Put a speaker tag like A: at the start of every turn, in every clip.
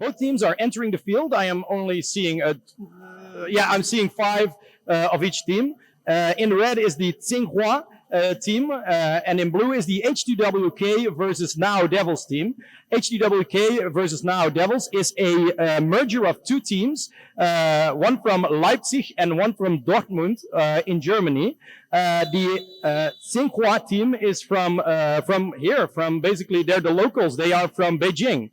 A: both teams are entering the field. I am only seeing I'm seeing 5 of each team. In red is the Tsinghua team, and in blue is the HTWK versus Now Devils team. HTWK versus Now Devils is a merger of 2 teams, one from Leipzig and one from Dortmund in Germany. The Tsinghua team is from here, from basically they're the locals. They are from Beijing.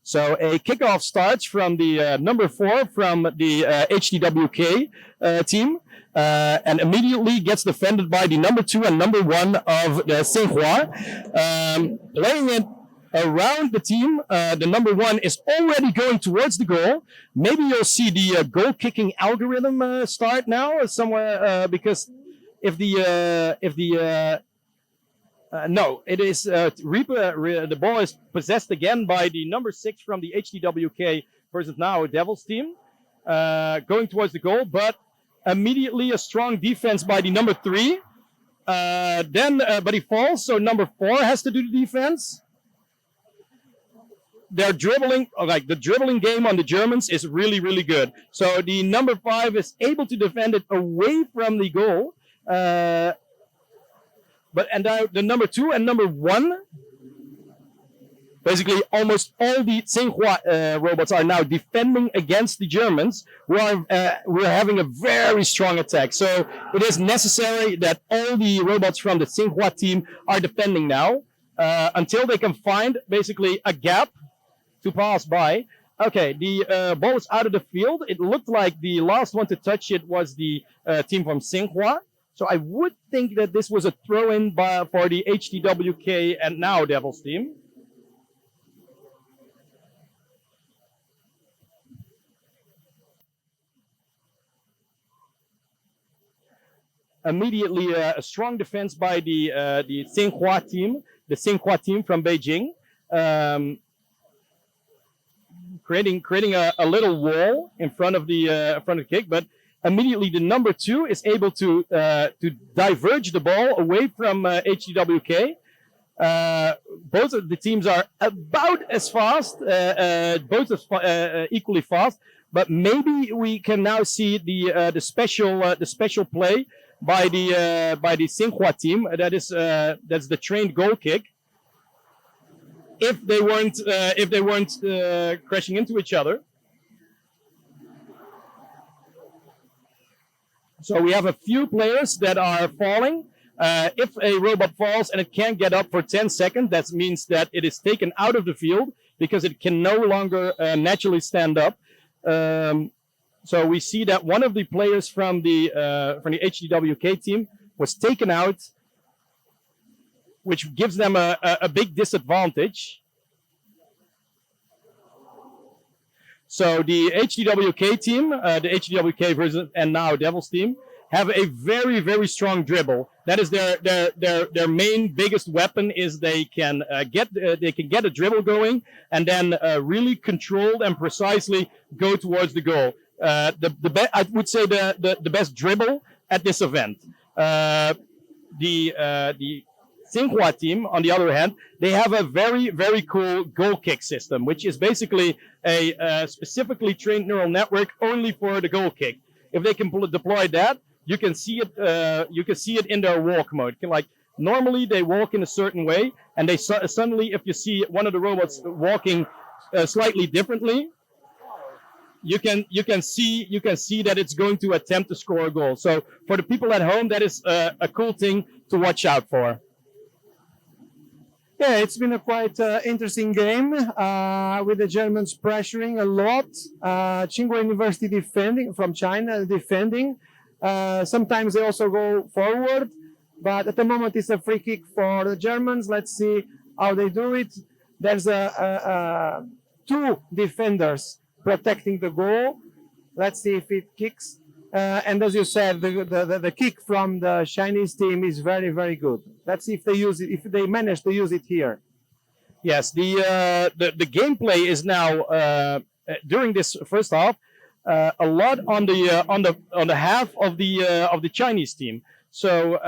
A: So a kickoff starts from the number 4 from the HTWK team. And immediately gets defended by the number 2 and number 1 of the Tsinghua. Laying it around the team, the number 1 is already going towards the goal. Maybe you'll see the goal kicking algorithm start now somewhere, because if the no, it is the ball is possessed again by the number 6 from the HTWK versus Now Devils team, going towards the goal, but immediately a strong defense by the number 3. But he falls, so number 4 has to do the defense. They're dribbling, like the dribbling game on the Germans is really, really good. So the number 5 is able to defend it away from the goal. The number 2 and number 1, basically almost all the Tsinghua robots are now defending against the Germans, who are we're having a very strong attack. So it is necessary that all the robots from the Tsinghua team are defending now, until they can find basically a gap to pass by. Okay, the ball is out of the field. It looked like the last one to touch it was the team from Tsinghua. So I would think that this was a throw-in for the HTWK and Now Devils team. Immediately, a strong defense by the Tsinghua team from Beijing, creating a little wall in front of the kick. But immediately, the number 2 is able to diverge the ball away from HTWK. Both of the teams are about as fast, equally fast. But maybe we can now see the special play by the Tsinghua team. That's the trained goal kick. If they weren't crashing into each other. So we have a few players that are falling. If a robot falls and it can't get up for 10 seconds, that means that it is taken out of the field because it can no longer naturally stand up. So we see that one of the players from the HTWK team was taken out, which gives them a big disadvantage. So the HTWK team, the HTWK versus and Now Devils team, have a very, very strong dribble. That is their main biggest weapon. Is they can get a dribble going and then really controlled and precisely go towards the goal. I would say the best dribble at this event. The Tsinghua team, on the other hand, they have a very, very cool goal kick system, which is basically a specifically trained neural network only for the goal kick. If they can deploy that, you can see it. You can see it in their walk mode. Like normally, they walk in a certain way, and they suddenly, if you see one of the robots walking slightly differently, you can see that it's going to attempt to score a goal. So for the people at home, that is a cool thing to watch out for.
B: Yeah, it's been a quite interesting game with the Germans pressuring a lot. Tsinghua University defending from China, defending. Sometimes they also go forward, but at the moment it's a free kick for the Germans. Let's see how they do it. There's two defenders protecting the goal. Let's see if it kicks. And as you said, the kick from the Chinese team is very, very good. Let's see if they use it, if they manage to use it here.
A: Yes, the gameplay is now during this first half a lot on the half of the Chinese team. So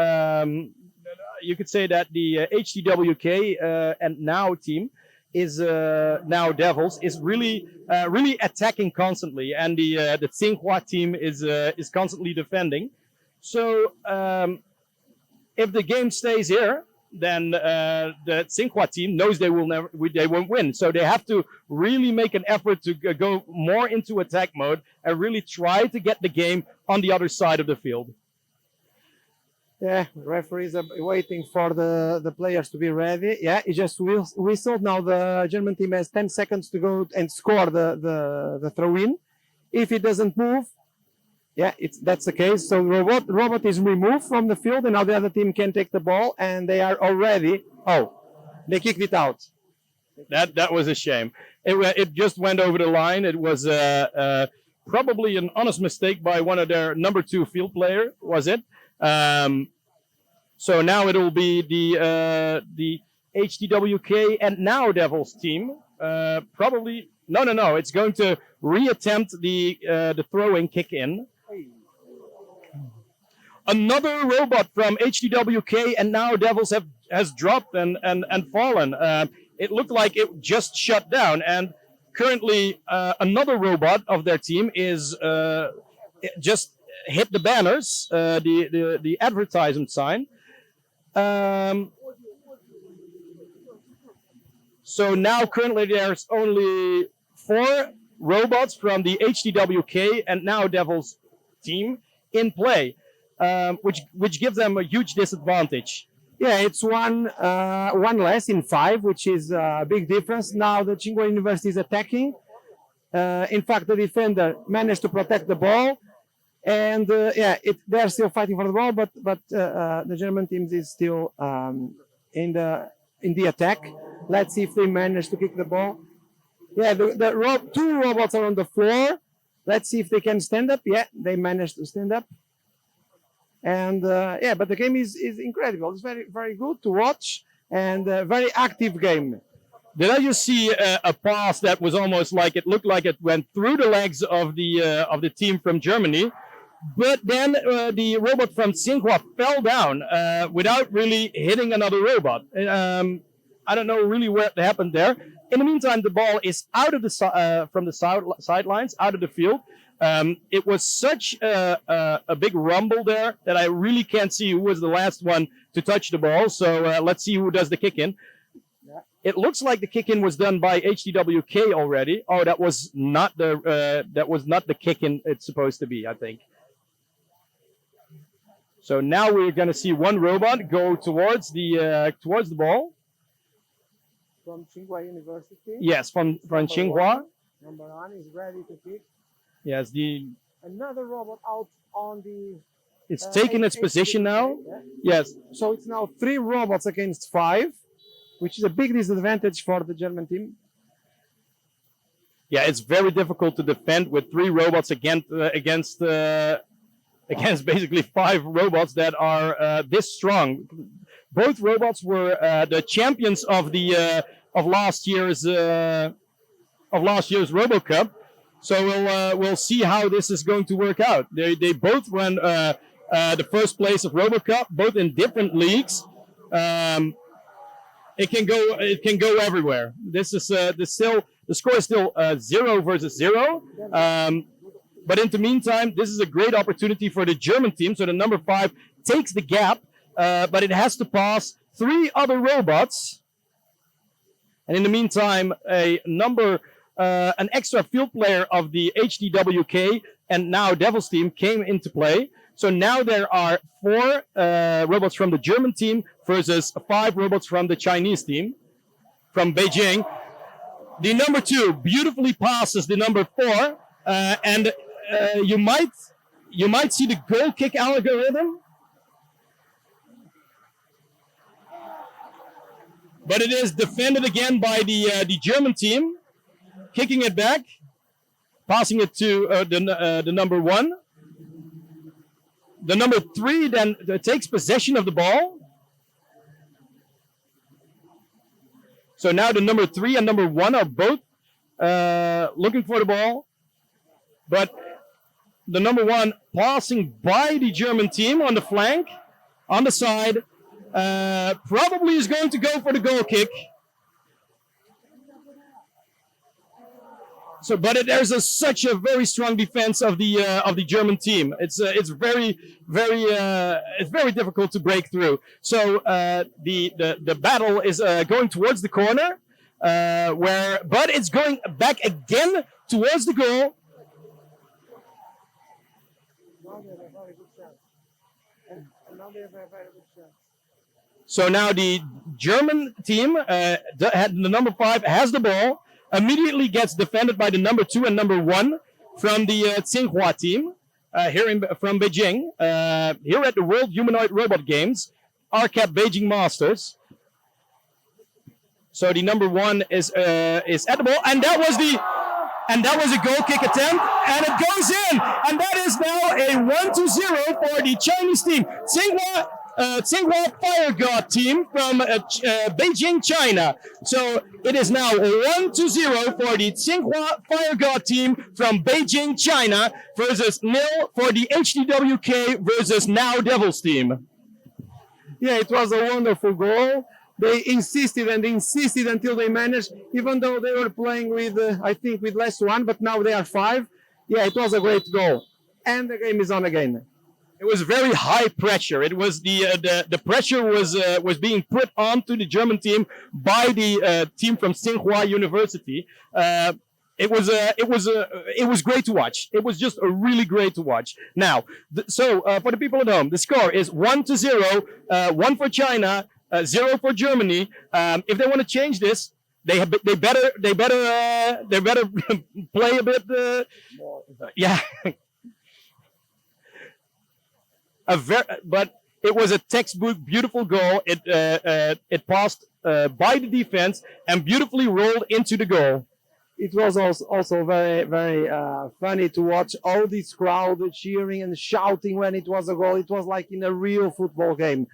A: you could say that the HTWK and Now team is now Devils is really really attacking constantly, and the Tsinghua team is constantly defending. So if the game stays here, then the Tsinghua team knows they won't win. So they have to really make an effort to go more into attack mode and really try to get the game on the other side of the field.
B: Yeah, referees are waiting for the players to be ready. Yeah, it just whistled. Now the German team has 10 seconds to go and score the throw-in. If it doesn't move, yeah, that's the case. So robot is removed from the field, and now the other team can take the ball, and they are already. Oh, they kicked it out.
A: That was a shame. It just went over the line. It was probably an honest mistake by one of their number 2 field player. Was it? So now it will be the HTWK and now Devils team. Probably no. It's going to reattempt the throwing kick in. Another robot from HTWK and now Devils has dropped and fallen. It looked like it just shut down, and currently another robot of their team is just hit the banners, the advertisement sign. So now currently there's only 4 robots from the HTWK and now Devils team in play, which gives them a huge disadvantage.
B: Yeah, it's one less in 5, which is a big difference. Now the Tsinghua University is attacking. In fact, the defender managed to protect the ball. And they're still fighting for the ball, but the German team is still in the attack. Let's see if they manage to kick the ball. Yeah, the 2 robots are on the floor. Let's see if they can stand up. Yeah, they managed to stand up. And but the game is incredible. It's very, very good to watch, and a very active game.
A: Did I just see a pass that was almost like it looked like it went through the legs of the team from Germany? But then the robot from Tsinghua fell down without really hitting another robot. I don't know really what happened there. In the meantime, the ball is out of the from the sidelines, out of the field. It was such a big rumble there that I really can't see who was the last one to touch the ball. So let's see who does the kick in. It looks like the kick in was done by HTWK already. Oh, that was not the kick in it's supposed to be, I think. So now we're going to see one robot go towards the ball.
B: From Tsinghua University?
A: Yes, from Tsinghua.
B: Number 1 is ready to kick.
A: Yes,
B: another robot out on the...
A: It's taking its position now.
B: Yeah.
A: Yes.
B: So it's now 3 robots against 5, which is a big disadvantage for the German team.
A: Yeah, it's very difficult to defend with 3 robots against basically 5 robots that are this strong. Both robots were the champions of last year's RoboCup. So we'll see how this is going to work out. They both won the first place of RoboCup, both in different leagues. It can go everywhere. This is the score is still 0 versus 0. But in the meantime, this is a great opportunity for the German team. So the number 5 takes the gap, but it has to pass 3 other robots. And in the meantime, an extra field player of the HTWK and now Devils team came into play. So now there are 4 robots from the German team versus 5 robots from the Chinese team from Beijing. The number 2 beautifully passes the number 4, and you might see the goal kick algorithm, but it is defended again by the German team, kicking it back, passing it to the number 1. The number 3 then takes possession of the ball. So now the number 3 and number 1 are both looking for the ball, but the number 1 passing by the German team on the flank, on the side, probably is going to go for the goal kick. So, but such a very strong defense of the German team. It's very difficult to break through. So the battle is going towards the corner, but it's going back again towards the goal. So now the German team, the number 5, has the ball. Immediately gets defended by the number 2 and number 1 from the Tsinghua team from Beijing. Here at the World Humanoid Robot Games, RCAP Beijing Masters. So the number 1 is at the ball, and that was a goal kick attempt, and it goes in, and that is now a 1-0 for the Chinese team. Tsinghua Fire God team from Beijing, China. So it is now 1-0 for the Tsinghua Fire God team from Beijing, China versus 0 for the HTWK versus Now Devils team.
B: Yeah, it was a wonderful goal. They insisted and insisted until they managed, even though they were playing with, I think, with less one, but now they are 5. Yeah, it was a great goal. And the game is on again.
A: It was very high pressure. It was the pressure was being put onto the German team by the team from Tsinghua University. It was great to watch. It was just a really great to watch. Now, for the people at home, the score is 1-0, 1 for China, 0 for Germany. If they want to change this, they better play a bit. Yeah. But it was a textbook beautiful goal. It passed by the defense and beautifully rolled into the goal.
B: It was also very, very funny to watch all this crowd cheering and shouting when it was a goal. It was like in a real football game.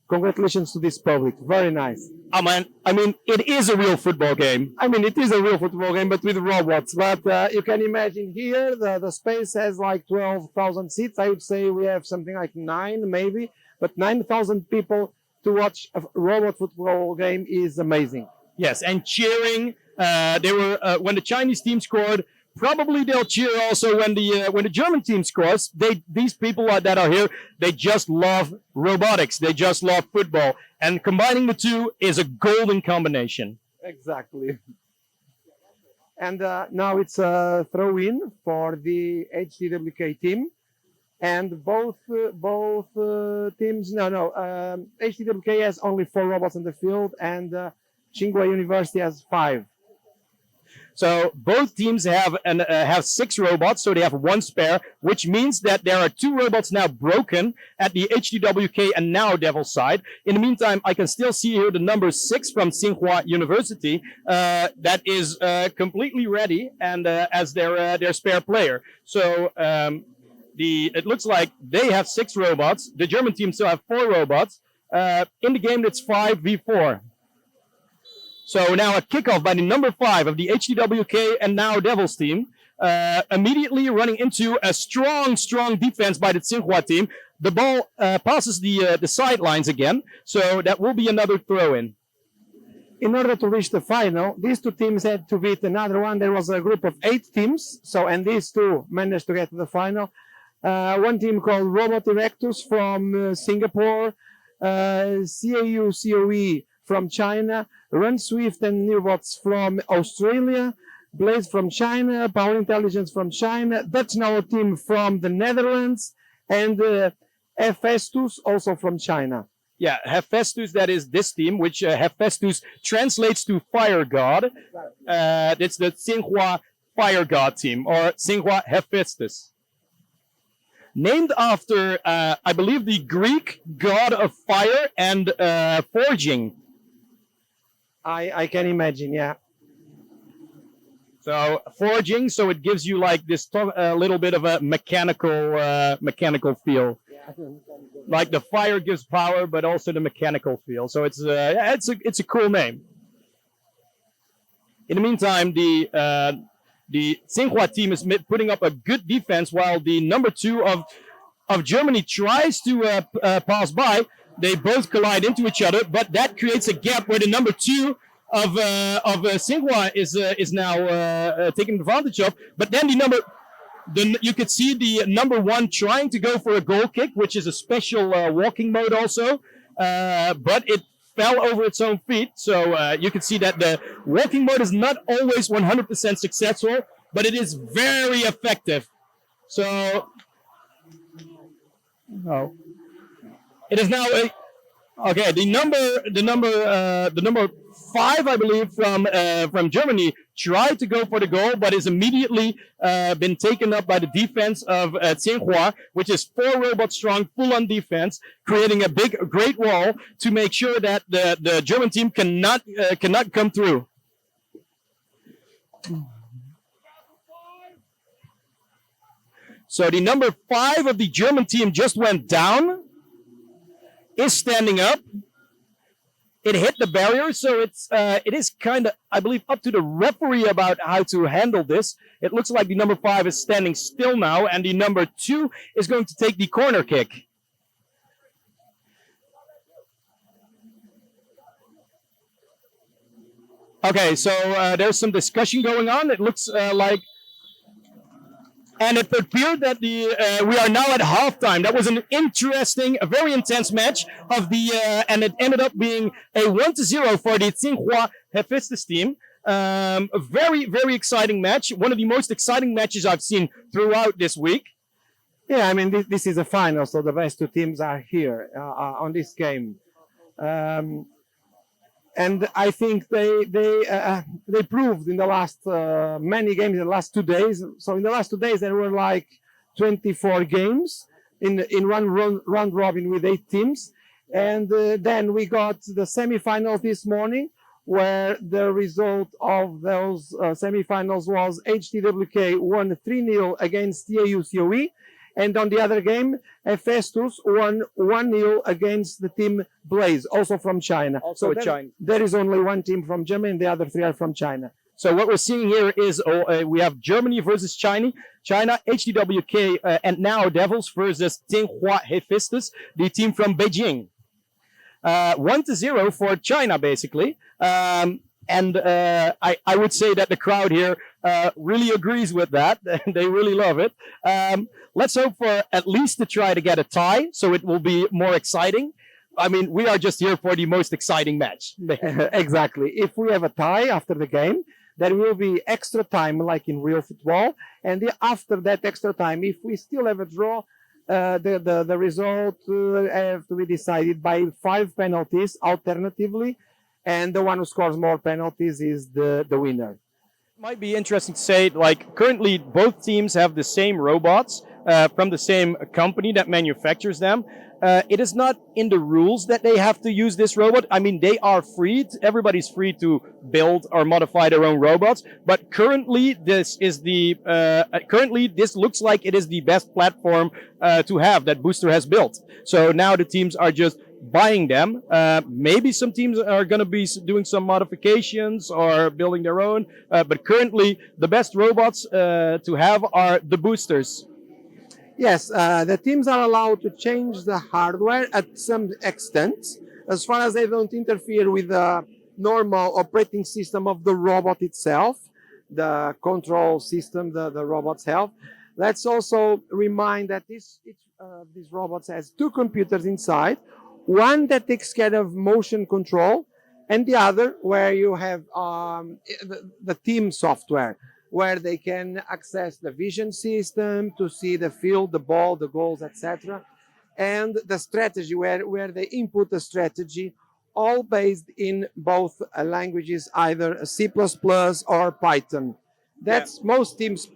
B: Congratulations to this public. Very nice.
A: Oh, man. I mean, it is a real football game.
B: I mean, it is a real football game, but with robots. But you can imagine here, the space has like 12,000 seats. I would say we have something like 9, maybe. But 9,000 people to watch a robot football game is amazing.
A: Yes, and cheering. They were when the Chinese team scored. Probably they'll cheer also when the German team scores. These people that are here, they just love robotics. They just love football, and combining the two is a golden combination.
B: Exactly. And now it's a throw-in for the HTWK team, and both teams. HTWK has only 4 robots in the field, and Tsinghua University has 5.
A: So both teams have 6 robots, so they have 1 spare, which means that there are 2 robots now broken at the HTWK and Now Devil side. In the meantime, I can still see here the number 6 from Tsinghua University that is completely ready and as their spare player. So it looks like they have 6 robots. The German team still have 4 robots. In the game, it's 5v4. So now a kickoff by the number 5 of the HTWK and Now Devils team. Immediately running into a strong defense by the Tsinghua team. The ball passes the sidelines again. So that will be another throw-in.
B: In order to reach the final, these 2 teams had to beat another one. There was a group of 8 teams. And these 2 managed to get to the final. One team called Robotics from Singapore. CAU COE from China, Run Swift and Newbots from Australia, Blaze from China, Power Intelligence from China, Dutch Now team from the Netherlands, and Hephaestus also from China.
A: Yeah, Hephaestus, that is this team, which Hephaestus translates to Fire God. It's the Tsinghua Fire God team, or Tsinghua Hephaestus. Named after, I believe, the Greek god of fire and forging.
B: I can imagine, yeah.
A: So forging, so it gives you like this little bit of a mechanical feel. Yeah. Like the fire gives power, but also the mechanical feel. So it's a cool name. In the meantime, the Tsinghua team is putting up a good defense, while the number 2 of Germany tries to pass by. They both collide into each other, but that creates a gap where the number 2 Tsinghua is now taken advantage of. But then you could see the number one trying to go for a goal kick, which is a special walking mode also, but it fell over its own feet. So you can see that the walking mode is not always 100% successful, but it is very effective. So, oh, it is now okay. The number 5, I believe, from Germany tried to go for the goal, but is immediately been taken up by the defense of Tsinghua, which is 4 robots strong, full on defense, creating a great wall to make sure that the German team cannot come through. So the number 5 of the German team just went down, is standing up. It hit the barrier, so it is kind of, I believe, up to the referee about how to handle this. It looks like the number 5 is standing still now, and the number 2 is going to take the corner kick. Okay, so there's some discussion going on. It looks like... And it appeared that we are now at halftime. That was an interesting, a very intense match and it ended up being a 1-0 for the Tsinghua Hephaestus team. A very, very exciting match. One of the most exciting matches I've seen throughout this week.
B: Yeah, I mean, this is a final, so the best 2 teams are here on this game. And I think they proved in the last many games in the last 2 days. So in the last 2 days there were like 24 games in one round robin with 8 teams, and then we got the semifinals this morning, where the result of those semifinals was HTWK won 3-0 against TAU-COE. And on the other game, Hephaestus won 1-0 against the team Blaze, also from China.
A: Also China.
B: There is only one team from Germany, and the other 3 are from China.
A: So what we're seeing here is we have Germany versus China, HTWK, and now Devils versus Tsinghua Hephaestus, the team from Beijing. 1-0 for China, basically. And I would say that the crowd here really agrees with that. They really love it. Let's hope for at least to try to get a tie, so it will be more exciting. I mean, we are just here for the most exciting match.
B: Exactly. If we have a tie after the game, there will be extra time like in real football. And after that extra time, if we still have a draw, the result have to be decided by 5 penalties alternatively. And the one who scores more penalties is the winner.
A: It might be interesting to say, like, currently both teams have the same robots from the same company that manufactures them. It is not in the rules that they have to use this robot. I mean, they are free. Everybody's free to build or modify their own robots. But currently, this looks like it is the best platform to have that Booster has built. So now the teams are just buying them. Maybe some teams are going to be doing some modifications or building their own. But currently, the best robots to have are the Boosters.
B: Yes, the teams are allowed to change the hardware at some extent, as far as they don't interfere with the normal operating system of the robot itself, the control system the robots have. Let's also remind that these robots has 2 computers inside, one that takes care of motion control, and the other where you have the team software, where they can access the vision system to see the field, the ball, the goals, etc. And the strategy, where they input the strategy, all based in both languages, either C++ or Python. That's most teams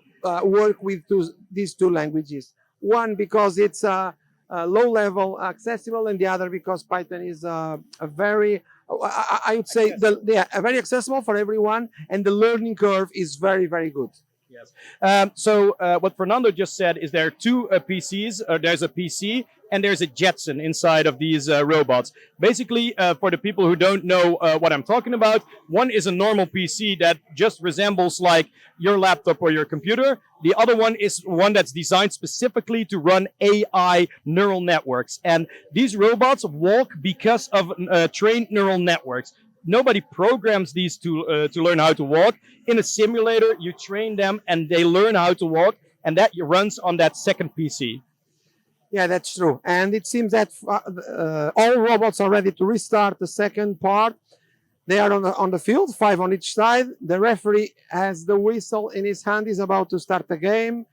B: work with these 2 languages. One because it's low level accessible, and the other because Python is a very, I would say, very accessible for everyone, and the learning curve is very, very good.
A: Yes. So what Fernando just said is there are 2 PCs. There's a PC and there's a Jetson inside of these robots. Basically, for the people who don't know what I'm talking about, one is a normal PC that just resembles like your laptop or your computer. The other one is one that's designed specifically to run AI neural networks. And these robots walk because of trained neural networks. nobody programs these to learn how to walk. In a simulator, you train them and they learn how to walk, and that runs on that second PC.
B: Yeah, that's true. And it seems that all robots are ready to restart the second part. They are on the field, 5 on each side. The referee has the whistle in his hand. He's about to start the game,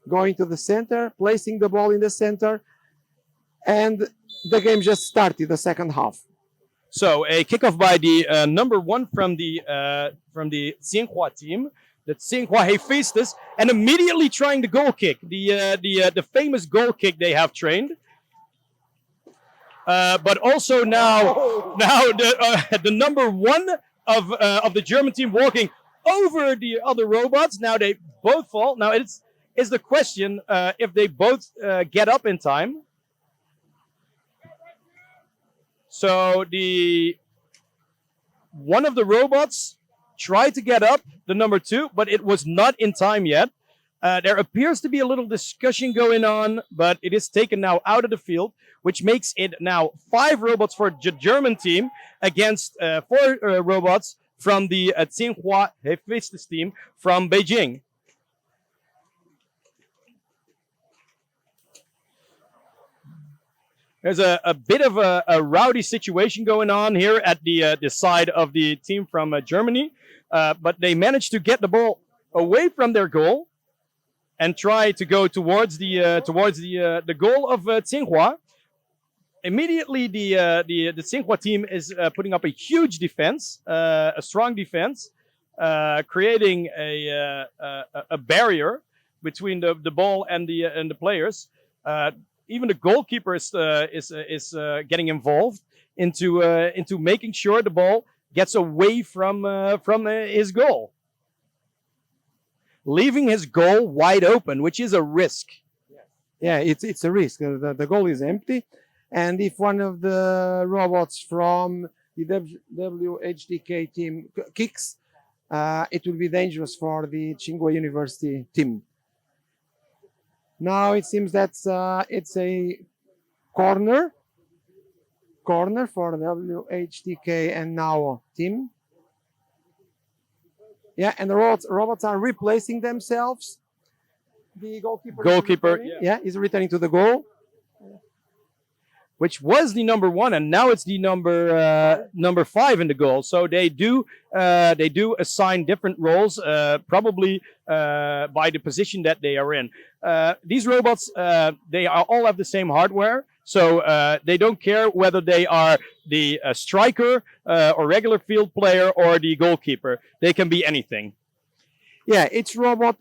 B: going to the center, placing the ball in the center. And the game just started, the second half.
A: So a kickoff by the number 1 from the Tsinghua team, the Tsinghua Hephaestus, and immediately trying the goal kick, the famous goal kick they have trained. But also now the number 1 of the German team walking over the other robots. Now they both fall. Now it's the question if they both get up in time. So one of the robots tried to get up, the number 2, but it was not in time yet. There appears to be a little discussion going on, but it is taken now out of the field, which makes it now 5 robots for the German team against 4 robots from the Tsinghua Hephaestus team from Beijing. There's a bit of a rowdy situation going on here at the side of the team from Germany, but they managed to get the ball away from their goal and try to go towards the goal of Tsinghua. Immediately, the Tsinghua team is putting up a huge defense, a strong defense, creating a barrier between the ball and the players. Even the goalkeeper is getting involved into making sure the ball gets away from his goal, leaving his goal wide open, which is a risk.
B: Yeah, it's a risk. The goal is empty, and if one of the robots from the HTWK team kicks, it will be dangerous for the Tsinghua University team. Now it seems that it's a corner for the WHTK and now team. Yeah, and the robots are replacing themselves. The goalkeeper is returning to the goal,
A: which was the number 1, and now it's the number 5 in the goal. So they do assign different roles, probably by the position that they are in. These robots, they all have the same hardware, so they don't care whether they are the striker or regular field player or the goalkeeper. They can be anything.
B: Yeah, each robot.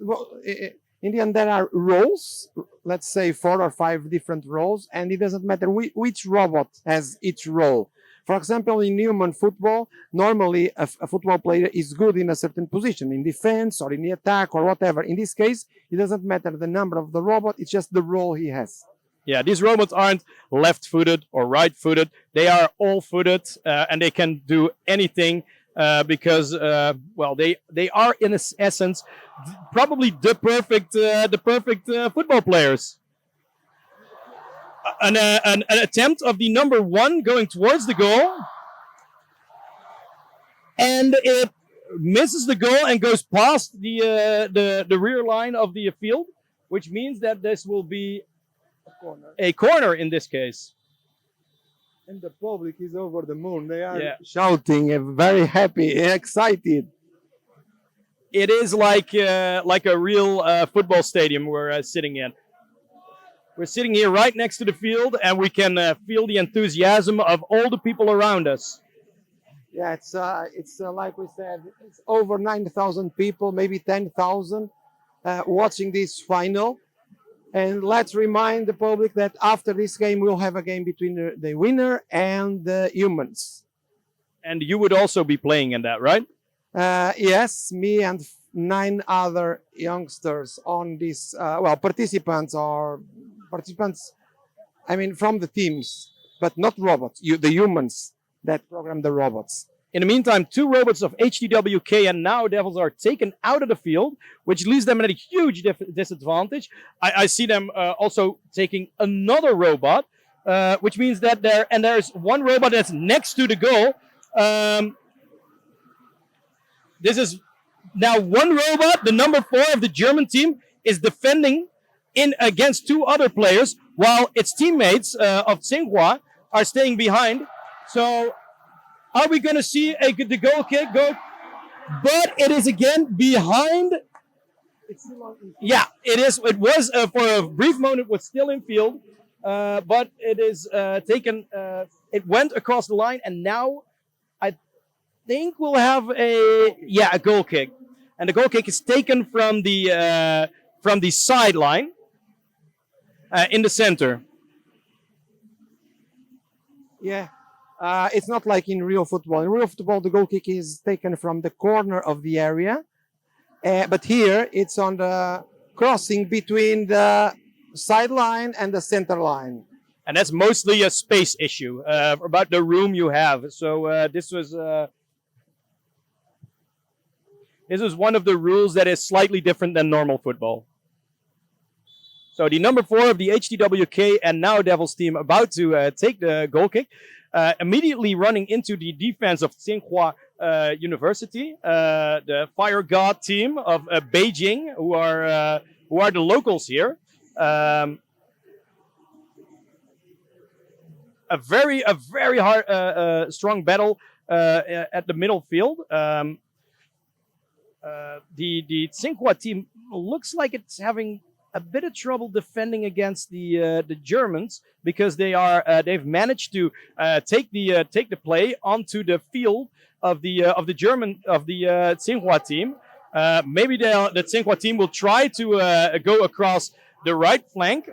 B: In the end, there are roles, let's say 4 or 5 different roles, and it doesn't matter which robot has each role. For example, in human football, normally a football player is good in a certain position, in defense or in the attack or whatever. In this case, it doesn't matter the number of the robot, it's just the role he has.
A: Yeah, these robots aren't left-footed or right-footed. They are all-footed, and they can do anything. Because they are in essence probably the perfect football players. An attempt of the number 1 going towards the goal, and it misses the goal and goes past the rear line of the field, which means that this will be a corner in this case.
B: And the public is over the moon. They are shouting and very happy, excited.
A: It is like a real football stadium we're sitting in. We're sitting here right next to the field, and we can feel the enthusiasm of all the people around us.
B: Yeah, it's like we said, it's over 9,000 people, maybe 10,000, watching this final. And let's remind the public that after this game, we'll have a game between the winner and the humans.
A: And you would also be playing in that, right?
B: Yes, me and 9 other youngsters on this, participants, I mean, from the teams, but not robots, the humans that program the robots.
A: In the meantime, 2 robots of HTWK and Now Devils are taken out of the field, which leaves them at a huge disadvantage. I see them also taking another robot, which means that there's one robot that's next to the goal. This is now one robot, the number 4 of the German team, is defending in against 2 other players, while its teammates of Tsinghua are staying behind. So, are we going to see the goal kick go? But it is again behind. Yeah, it is. It was for a brief moment. It was still in field, but it is taken. It went across the line, and now I think we'll have a goal kick, and the goal kick is taken from the sideline in the center.
B: Yeah. It's not like in real football. In real football, the goal kick is taken from the corner of the area. But here, it's on the crossing between the sideline and the center line.
A: And that's mostly a space issue about the room you have. So this was one of the rules that is slightly different than normal football. So the number 4 of the HTWK and now Devils team about to take the goal kick. Immediately running into the defense of Tsinghua University, the Fire God team of Beijing, who are the locals here. A very hard, strong battle at the middle field. The Tsinghua team looks like it's having a bit of trouble defending against the Germans, because they've managed to take the play onto the field of the Tsinghua team. Maybe the Tsinghua team will try to go across their right flank,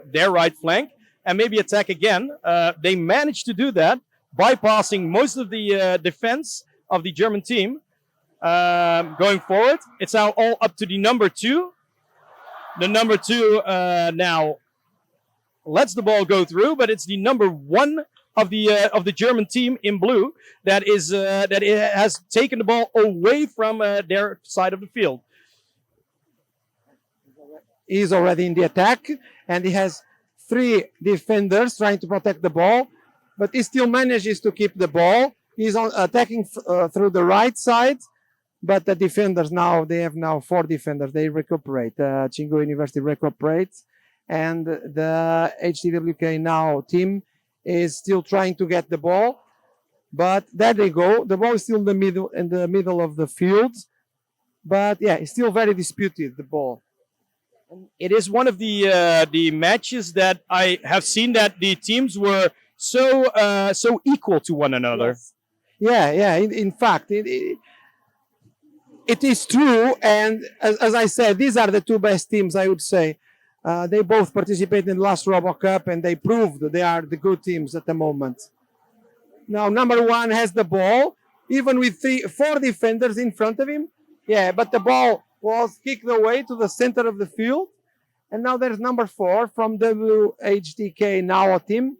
A: and maybe attack again. They managed to do that, bypassing most of the defense of the German team. Going forward, it's now all up to the number 2. The number 2 now lets the ball go through, but it's the number 1 of the German team in blue that has taken the ball away from their side of the field.
B: He's already in the attack, and he has 3 defenders trying to protect the ball, but he still manages to keep the ball. He's attacking through the right side. But the defenders they have 4 defenders. They recuperate. Tsinghua University recuperates. And the HTWK now team is still trying to get the ball. But there they go. The ball is still in the middle of the field. But yeah, it's still very disputed, the ball.
A: It is one of the matches that I have seen that the teams were so equal to one another.
B: Yes. Yeah. In fact, it is true, and as I said, these are the 2 best teams, I would say. They both participated in the last Robo Cup, and they proved they are the good teams at the moment. Now, number 1 has the ball, even with 4 defenders in front of him. Yeah, but the ball was kicked away to the center of the field. And now there's number 4 from WHTK now team,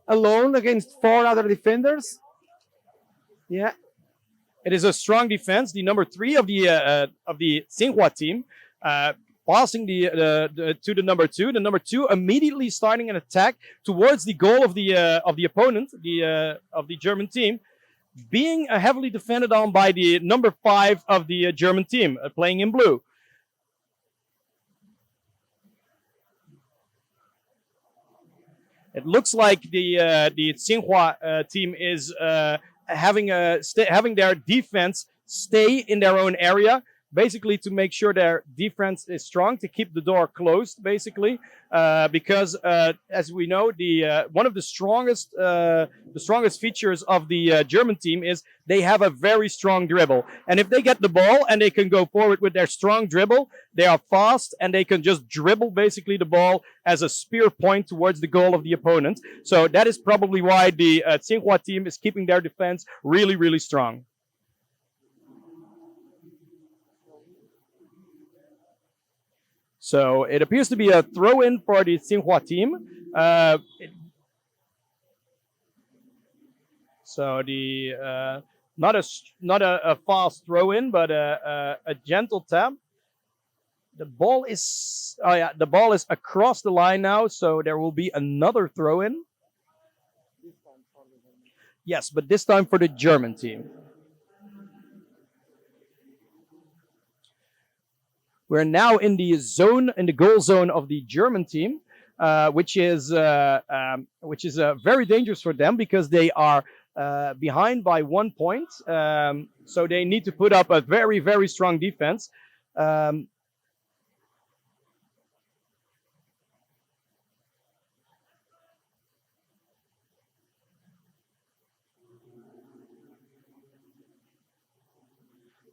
B: alone against 4 other defenders. Yeah.
A: It is a strong defense. The number 3 of the Tsinghua team passing to the number 2. The number 2 immediately starting an attack towards the goal of the opponent, of the German team, being heavily defended on by the number 5 of the German team, playing in blue. It looks like the Tsinghua team is having their defense stay in their own area, basically to make sure their defense is strong, to keep the door closed, basically, because as we know, one of the strongest features of the German team is they have a very strong dribble, and if they get the ball and they can go forward with their strong dribble, they are fast and they can just dribble basically the ball as a spear point towards the goal of the opponent. So that is probably why the Tsinghua team is keeping their defense really, really strong. So it appears to be a throw-in for the Tsinghua team. So the not a fast throw-in, but a gentle tap. The ball is across the line now, so there will be another throw-in. Yes, but this time for the German team. We're now in the zone, in the goal zone of the German team, which is very dangerous for them because they are behind by 1 point. So they need to put up a very, very strong defense.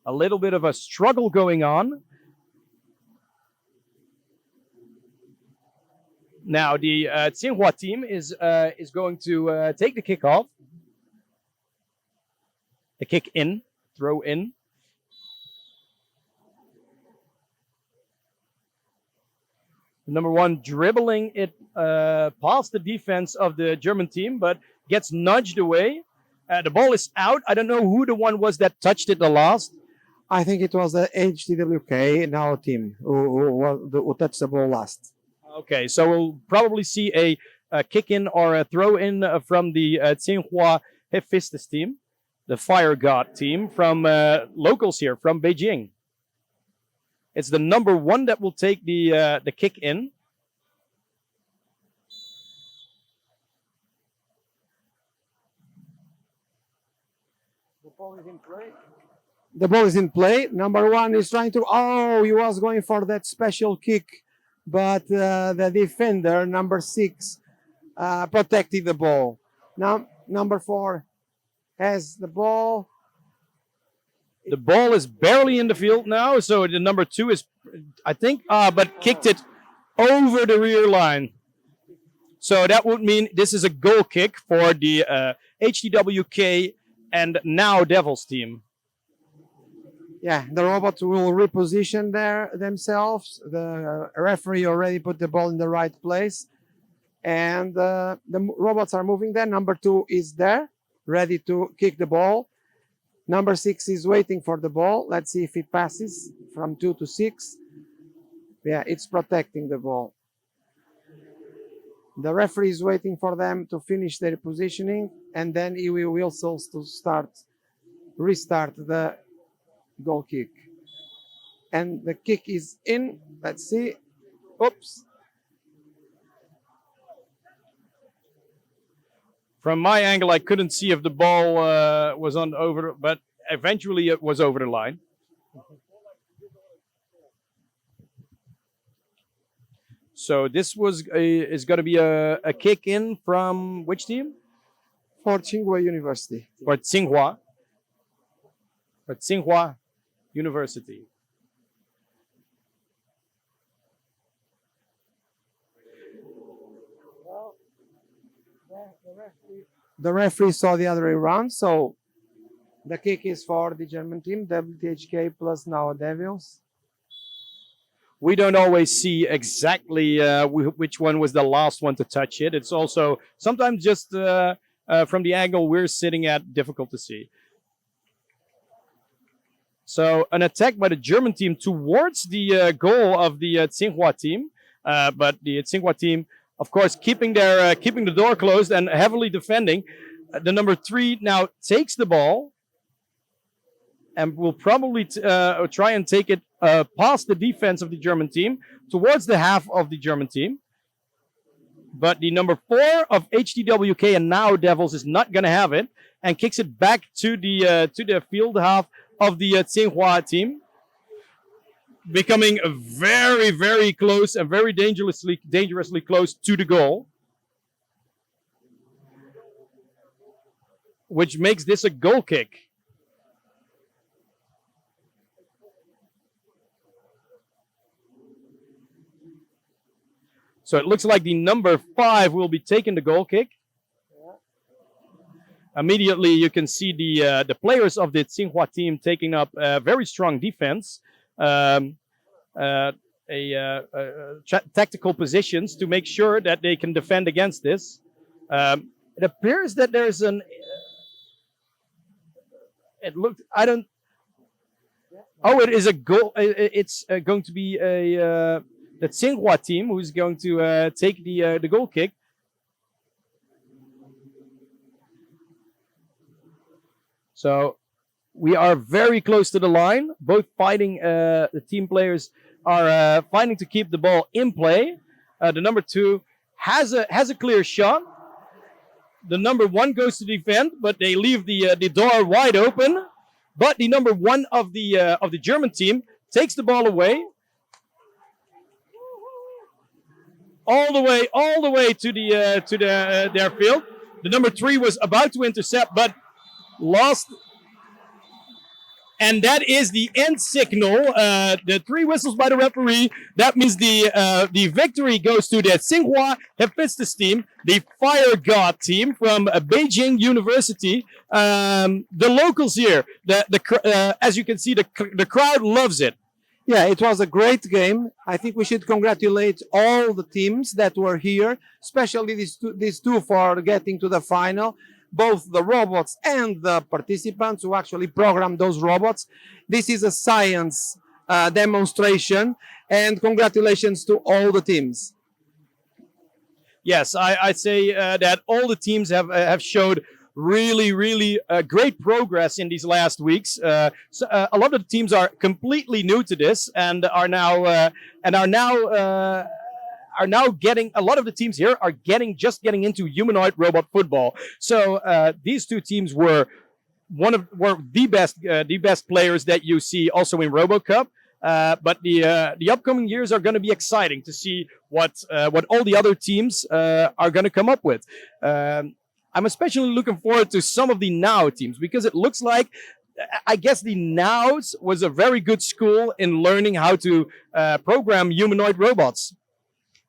A: A little bit of a struggle going on. Now the Tsinghua team is going to take the kickoff. The kick in, throw in. Number one dribbling it past the defense of the German team, but gets nudged away. The ball is out. I don't know who the one was that touched it the last.
B: I think it was the HTWK now team who touched the ball last.
A: Okay, so we'll probably see a kick in or a throw in from the Tsinghua Hephaestus team, the Fire God team from locals here from Beijing. It's the number one that will take the kick in.
B: The ball is in play. The ball is in play. Number one is trying to. Oh, he was going for that special kick, but the defender, number 6, protected the ball. Now, number 4 has the ball.
A: The ball is barely in the field now, so the number 2 is, I think, but kicked it over the rear line. So that would mean this is a goal kick for the HTWK and now Devils team.
B: Yeah, the robots will reposition themselves. The referee already put the ball in the right place. And the robots are moving there. Number 2 is there, ready to kick the ball. Number 6 is waiting for the ball. Let's see if it passes from 2 to 6. Yeah, it's protecting the ball. The referee is waiting for them to finish their positioning, and then he will whistle to restart the goal kick. And the kick is in. Let's see. Oops.
A: From my angle, I couldn't see if the ball was on over, but eventually it was over the line. So this is going to be a kick in from which team?
B: For Tsinghua University.
A: For Tsinghua. For Tsinghua University.
B: The referee saw the other way around, so the kick is for the German team, WTHK plus now Devils.
A: We don't always see exactly which one was the last one to touch it. It's also sometimes just from the angle we're sitting at, difficult to see. So an attack by the German team towards the goal of the Tsinghua team, but the Tsinghua team, of course, keeping the door closed and heavily defending. The number 3 now takes the ball and will probably try and take it past the defense of the German team towards the half of the German team. But the number 4 of HTWK and now Devils is not going to have it and kicks it back to the field half of the Tsinghua team, becoming very, very close and very dangerously close to the goal, which makes this a goal kick. So it looks like the number 5 will be taking the goal kick. Immediately, you can see the players of the Tsinghua team taking up a very strong defense, tactical positions to make sure that they can defend against this. It appears that there's an. It looked. I don't. Oh, it is a goal. It's going to be the Tsinghua team who's going to take the goal kick. So we are very close to the line, both fighting the team players are fighting to keep the ball in play. The number 2 has a clear shot. The number 1 goes to defend, but they leave the door wide open. But the number 1 of the German team takes the ball away, all the way to their field. The number 3 was about to intercept, but lost. And that is the end signal. The 3 whistles by the referee. That means the victory goes to the Tsinghua Hephaestus team, the Fire God team from Beijing University. The locals here, as you can see, the crowd loves it.
B: Yeah, it was a great game. I think we should congratulate all the teams that were here, especially these two for getting to the final. Both the robots and the participants who actually programmed those robots. This is a science demonstration, and congratulations to all the teams.
A: Yes, I'd say that all the teams have showed really great progress in these last weeks. So, a lot of the teams are completely new to this and are now getting, a lot of the teams here are just getting into humanoid robot football. So these 2 teams were the best players that you see also in RoboCup. But the upcoming years are going to be exciting to see what all the other teams are going to come up with. I'm especially looking forward to some of the Now teams, because it looks like, I guess, the Nows was a very good school in learning how to program humanoid robots.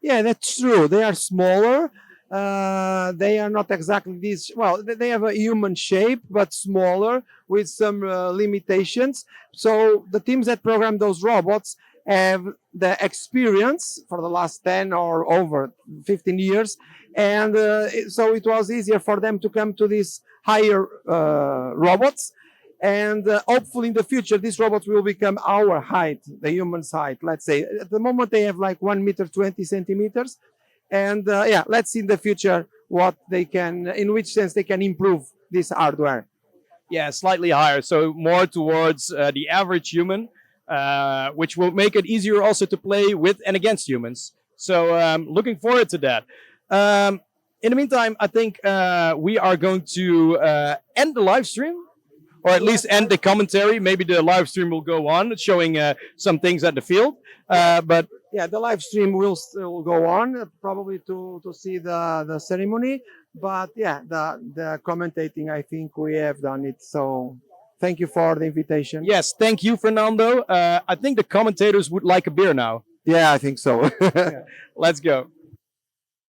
B: Yeah, that's true. They are smaller. They are not exactly this. Well, they have a human shape, but smaller with some limitations. So the teams that program those robots have the experience for the last 10 or over 15 years. And so it was easier for them to come to these higher robots. And hopefully in the future, these robots will become our height, the human's height, let's say. At the moment, they have like 1 meter, 20 centimeters. And yeah, let's see in the future what they can, in which sense they can improve this hardware.
A: Yeah, slightly higher. So more towards the average human, which will make it easier also to play with and against humans. So looking forward to that. In the meantime, I think we are going to end the live stream. Or at least end the commentary. Maybe the live stream will go on, showing some things at the field. But
B: yeah, the live stream will still go on, probably to see the ceremony. But yeah, the commentating, I think we have done it. So thank you for the invitation.
A: Yes, thank you, Fernando. I think the commentators would like a beer now.
B: Yeah, I think so.
A: Let's go.